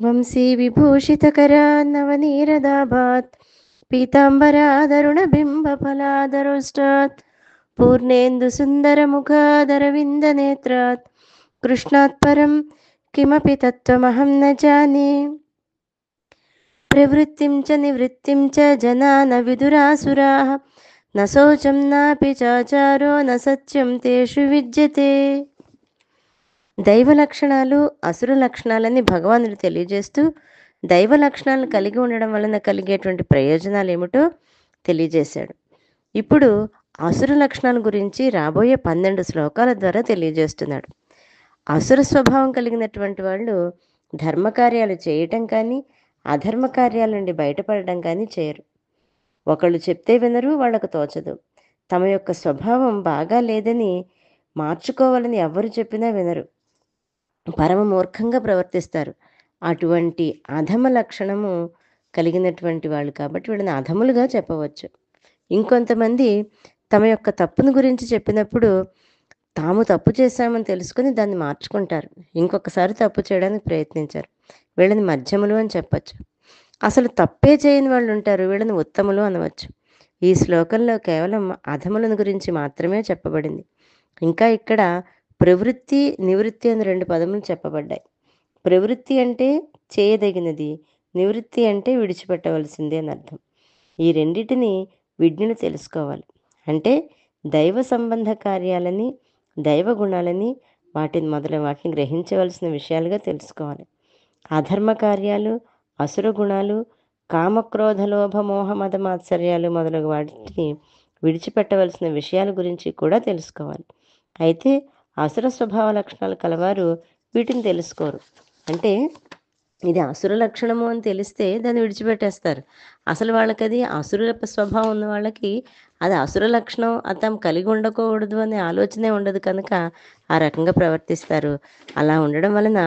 వంశీ విభూషితకరా నవనీరదాభాత్ పీతాంబరాదరుణబింబఫలాదరోష్టాత్ పూర్ణేందు సుందరముఖాదరవిందనేత్రాత్ కృష్ణాత్ పరం కిమపి తత్వమహం న జానే. ప్రవృత్తిం చ నివృత్తిం చ జనా న విదురాసురాః న శౌచం నాపి చాచారో న సత్యం తేషు విద్యతే. దైవ లక్షణాలు అసుర లక్షణాలని భగవానుడు తెలియజేస్తూ దైవ లక్షణాలను కలిగి ఉండడం వలన కలిగేటువంటి ప్రయోజనాలు ఏమిటో తెలియజేశాడు. ఇప్పుడు అసుర లక్షణాల గురించి రాబోయే 12 శ్లోకాల ద్వారా తెలియజేస్తున్నాడు. అసుర స్వభావం కలిగినటువంటి వాళ్ళు ధర్మకార్యాలు చేయటం కానీ అధర్మ కార్యాల నుండి బయటపడడం కానీ చేయరు. ఒకళ్ళు చెప్తే వినరు, వాళ్ళకు తోచదు. తమ యొక్క స్వభావం బాగా లేదని మార్చుకోవాలని ఎవరు చెప్పినా వినరు, పరమ మూర్ఖంగా ప్రవర్తిస్తారు. అటువంటి అధమ లక్షణము కలిగినటువంటి వాళ్ళు కాబట్టి వీళ్ళని అధములుగా చెప్పవచ్చు. ఇంకొంతమంది తమ యొక్క తప్పును గురించి చెప్పినప్పుడు తాము తప్పు చేశామని తెలుసుకొని దాన్ని మార్చుకుంటారు, ఇంకొకసారి తప్పు చేయడానికి ప్రయత్నించారు. వీళ్ళని మధ్యములు అని చెప్పచ్చు. అసలు తప్పే చేయని వాళ్ళు ఉంటారు, వీళ్ళని ఉత్తములు అనవచ్చు. ఈ శ్లోకంలో కేవలం అధములను గురించి మాత్రమే చెప్పబడింది. ఇంకా ఇక్కడ ప్రవృత్తి నివృత్తి అని 2 పదములు చెప్పబడ్డాయి. ప్రవృత్తి అంటే చేయదగినది, నివృత్తి అంటే విడిచిపెట్టవలసింది అని అర్థం. ఈ రెండిటిని విజ్ఞులు తెలుసుకోవాలి. అంటే దైవ సంబంధ కార్యాలని, దైవ గుణాలని, వాటిని గ్రహించవలసిన విషయాలుగా తెలుసుకోవాలి. అధర్మ కార్యాలు, అసుర గుణాలు, కామక్రోధలోభ మోహ మద మాత్సర్యాలు మొదలగు వాటిని విడిచిపెట్టవలసిన విషయాల గురించి కూడా తెలుసుకోవాలి. అయితే అసుర స్వభావ లక్షణాలు కలవారు వీటిని తెలుసుకోరు. అంటే ఇది అసుర లక్షణము అని తెలిస్తే దాన్ని విడిచిపెట్టేస్తారు. అసలు వాళ్ళకి అది అసుర స్వభావం ఉన్న వాళ్ళకి అది అసుర లక్షణం, అతం కలిగి ఉండకూడదు అనే ఆలోచనే ఉండదు కనుక ఆ రకంగా ప్రవర్తిస్తారు. అలా ఉండడం వలన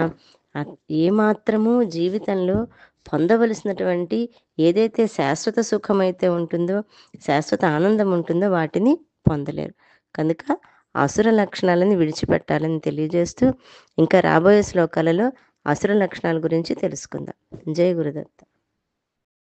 ఏమాత్రము జీవితంలో పొందవలసినటువంటి ఏదైతే శాశ్వత సుఖమైతే ఉంటుందో, శాశ్వత ఆనందం ఉంటుందో వాటిని పొందలేరు. కనుక అసుర లక్షణాలను విడిచిపెట్టాలని తెలియజేస్తూ ఇంకా రాబోయే శ్లోకాలలో అసుర లక్షణాల గురించి తెలుసుకుందాం. జై గురుదత్త.